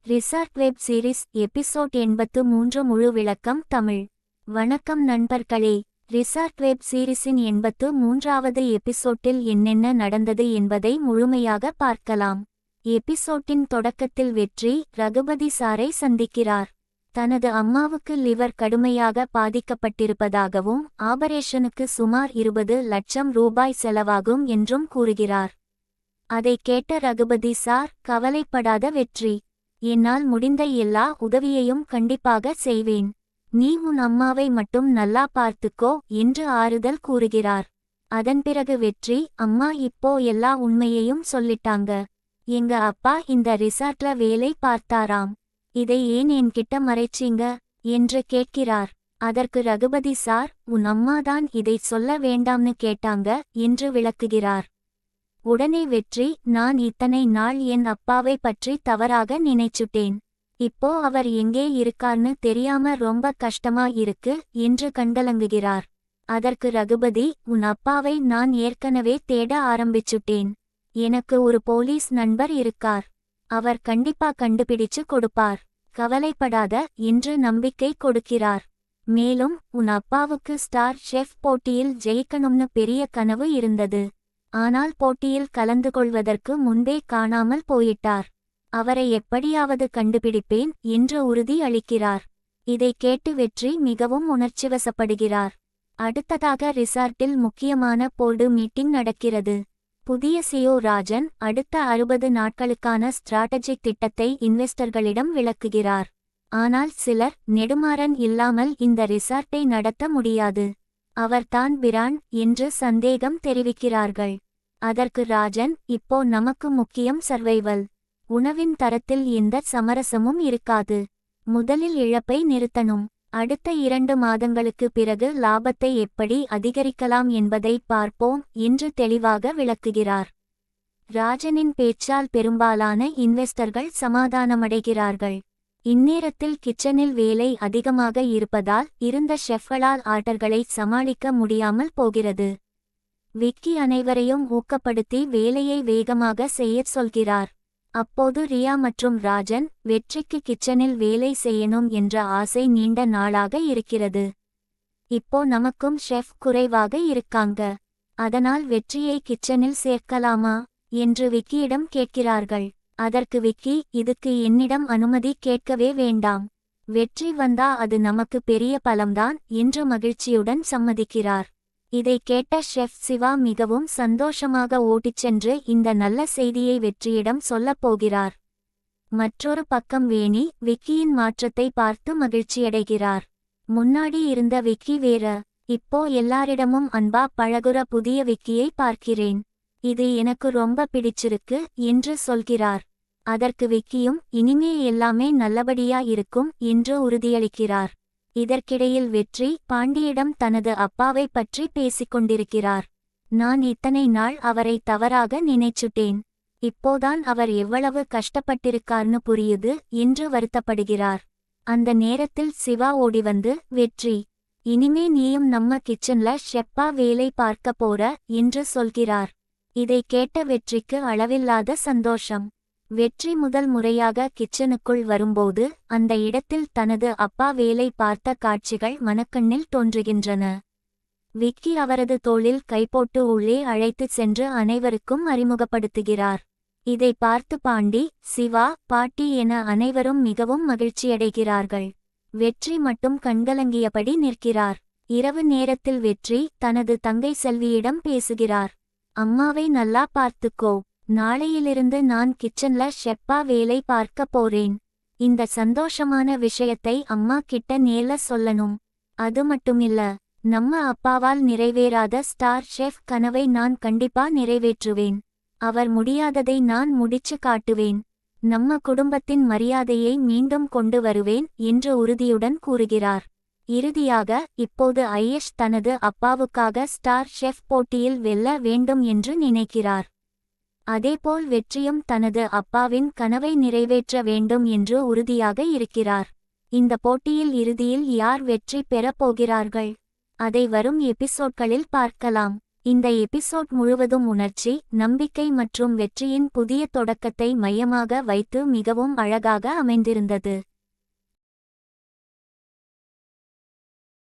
Resort web series episode 83 முழு விளக்கம் தமிழ். வணக்கம் நண்பர்களே. ரிசார்ட் வெப் சீரிஸின் 83வது எபிசோட்டில் என்னென்ன நடந்தது என்பதை முழுமையாக பார்க்கலாம். எபிசோட்டின் தொடக்கத்தில் வெற்றி ரகுபதி சாரை சந்திக்கிறார். தனது அம்மாவுக்கு லிவர் கடுமையாக பாதிக்கப்பட்டிருப்பதாகவும் ஆபரேஷனுக்கு சுமார் 20 லட்சம் ரூபாய் செலவாகும் என்றும் கூறுகிறார். அதை கேட்ட ரகுபதி சார், கவலைப்படாத வெற்றி, என்னால் முடிந்த எல்லா உதவியையும் கண்டிப்பாக செய்வேன். நீ உன் அம்மாவை மட்டும் நல்லா பார்த்துக்கோ என்று ஆறுதல் கூறுகிறார். அதன் பிறகு வெற்றி, அம்மா இப்போ எல்லா உண்மையையும் சொல்லிட்டாங்க. எங்க அப்பா இந்த ரிசார்ட்ல வேலை பார்த்தாராம். இதை ஏன் என்கிட்ட மறைச்சீங்க என்று கேட்கிறார். அதற்கு ரகுபதி சார், உன் அம்மாதான் இதை சொல்ல வேண்டாம்னு கேட்டாங்க என்று விளக்குகிறார். உடனே வெற்றி, நான் இத்தனை நாள் என் அப்பாவை பற்றி தவறாக நினைச்சுட்டேன். இப்போ அவர் எங்கே இருக்கார்னு தெரியாம ரொம்ப கஷ்டமா இருக்கு என்று கண்கலங்குகிறார். அதற்கு ரகுபதி, உன் அப்பாவை நான் ஏற்கனவே தேட ஆரம்பிச்சுட்டேன். எனக்கு ஒரு போலீஸ் நண்பர் இருக்கார். அவர் கண்டிப்பா கண்டுபிடிச்சு கொடுப்பார். கவலைப்படாத என்று நம்பிக்கை கொடுக்கிறார். மேலும் உன் அப்பாவுக்கு ஸ்டார் ஷெஃப் போட்டியில் ஜெயிக்கணும்னு பெரிய கனவு இருந்தது. ஆனால் போட்டியில் கலந்து கொள்வதற்கு முன்பே காணாமல் போயிட்டார். அவரை எப்படியாவது கண்டுபிடிப்பேன் என்று உறுதி அளிக்கிறார். இதை கேட்டு வெற்றி மிகவும் உணர்ச்சிவசப்படுகிறார். அடுத்ததாக ரிசார்ட்டில் முக்கியமான போர்டு மீட்டிங் நடக்கிறது. புதிய சிஓ ராஜன் அடுத்த 60 நாட்களுக்கான ஸ்ட்ராட்டஜிக் திட்டத்தை இன்வெஸ்டர்களிடம் விளக்குகிறார். ஆனால் சிலர், நெடுமாறன் இல்லாமல் இந்த ரிசார்ட்டை நடத்த முடியாது, அவர்தான் பிரான் என்று சந்தேகம் தெரிவிக்கிறார்கள். அதற்கு ராஜன், இப்போ நமக்கு முக்கியம் சர்வைவல். உணவின் தரத்தில் எந்த சமரசமும் இருக்காது. முதலில் இழப்பை நிறுத்தணும். அடுத்த 2 மாதங்களுக்கு பிறகு லாபத்தை எப்படி அதிகரிக்கலாம் என்பதை பார்ப்போம் என்று தெளிவாக விளக்குகிறார். ராஜனின் பேச்சால் பெரும்பாலான இன்வெஸ்டர்கள் சமாதானமடைகிறார்கள். இந்நேரத்தில் கிச்சனில் வேலை அதிகமாக இருப்பதால் இருந்த ஷெஃப்களால் ஆர்டர்களை சமாளிக்க முடியாமல் போகிறது. விக்கி அனைவரையும் ஊக்கப்படுத்தி வேலையை வேகமாக செய்யச் சொல்கிறார். அப்போது ரியா மற்றும் ராஜன், வெற்றிக்கு கிச்சனில் வேலை செய்யணும் என்ற ஆசை நீண்ட நாளாக இருக்கிறது. இப்போ நமக்கும் ஷெஃப் குறைவாக இருக்காங்க, அதனால் வெற்றியை கிச்சனில் சேர்க்கலாமா என்று விக்கியிடம் கேட்கிறார்கள். அதற்கு விக்கி, இதுக்கு என்னிடம் அனுமதி கேட்கவே வேண்டாம். வெற்றி வந்தா அது நமக்கு பெரிய பலம்தான் என்று மகிழ்ச்சியுடன் சம்மதிக்கிறார். இதை கேட்ட ஷெஃப் சிவா மிகவும் சந்தோஷமாக ஓட்டிச் சென்று இந்த நல்ல செய்தியை வெற்றியிடம் சொல்லப் போகிறார். மற்றொரு பக்கம் வேணி விக்கியின் மாற்றத்தை பார்த்து மகிழ்ச்சியடைகிறார். முன்னாடி இருந்த விக்கி வேற, இப்போ எல்லாரிடமும் அன்பா பழகுற புதிய விக்கியை பார்க்கிறேன். இது எனக்கு ரொம்ப பிடிச்சிருக்கு என்று சொல்கிறார். அதற்கு விக்கியும், இனிமே எல்லாமே நல்லபடியா இருக்கும் என்று உறுதியளிக்கிறார். இதற்கிடையில் வெற்றி பாண்டியிடம் தனது அப்பாவை பற்றி பேசிக்கொண்டிருக்கிறார். நான் இத்தனை நாள் அவரை தவறாக நினைச்சுட்டேன். இப்போதான் அவர் எவ்வளவு கஷ்டப்பட்டிருக்கார்னு புரியுது என்று வருத்தப்படுகிறார். அந்த நேரத்தில் சிவா ஓடிவந்து, வெற்றி, இனிமே நீயும் நம்ம கிச்சன்ல ஷெப்பா வேலை பார்க்க போற என்று சொல்கிறார். இதை கேட்ட வெற்றிக்கு அளவில்லாத சந்தோஷம். வெற்றி முதல் முறையாக கிச்சனுக்குள் வரும்போது அந்த இடத்தில் தனது அப்பா வேலை பார்த்த காட்சிகள் மனக்கண்ணில் தோன்றுகின்றன. விக்கி அவரது தோளில் கைப்போட்டு உள்ளே அழைத்துச் சென்று அனைவருக்கும் அறிமுகப்படுத்துகிறார். இதை பார்த்து பாண்டி, சிவா, பாட்டி என அனைவரும் மிகவும் மகிழ்ச்சியடைகிறார்கள். வெற்றி மட்டும் கண்கலங்கியபடி நிற்கிறார். இரவு நேரத்தில் வெற்றி தனது தங்கை செல்வியிடம் பேசுகிறார். அம்மாவை நல்லா பார்த்துக்கோ, நாளையிலிருந்து நான் கிச்சன்ல ஷெப்பா வேலை பார்க்க போறேன். இந்த சந்தோஷமான விஷயத்தை அம்மா கிட்ட நேர்ல சொல்லணும். அது மட்டுமில்ல, நம்ம அப்பாவால் நிறைவேறாத ஸ்டார் ஷெஃப் கனவை நான் கண்டிப்பா நிறைவேற்றுவேன். அவர் முடியாததை நான் முடிச்சு காட்டுவேன். நம்ம குடும்பத்தின் மரியாதையை மீண்டும் கொண்டு வருவேன் என்று உறுதியுடன் கூறுகிறார். இறுதியாக, இப்போது ஐயஷ் தனது அப்பாவுக்காக ஸ்டார் ஷெஃப் போட்டியில் வெல்ல வேண்டும் என்று நினைக்கிறார். அதேபோல் வெற்றியும் தனது அப்பாவின் கனவை நிறைவேற்ற வேண்டும் என்று உறுதியாக இருக்கிறார். இந்த போட்டியில் இறுதியில் யார் வெற்றி பெறப் போகிறார்கள்? அதை வரும் எபிசோட்களில் பார்க்கலாம். இந்த எபிசோட் முழுவதும் உணர்ச்சி, நம்பிக்கை மற்றும் வெற்றியின் புதிய தொடக்கத்தை மையமாக வைத்து மிகவும் அழகாக அமைந்திருந்தது.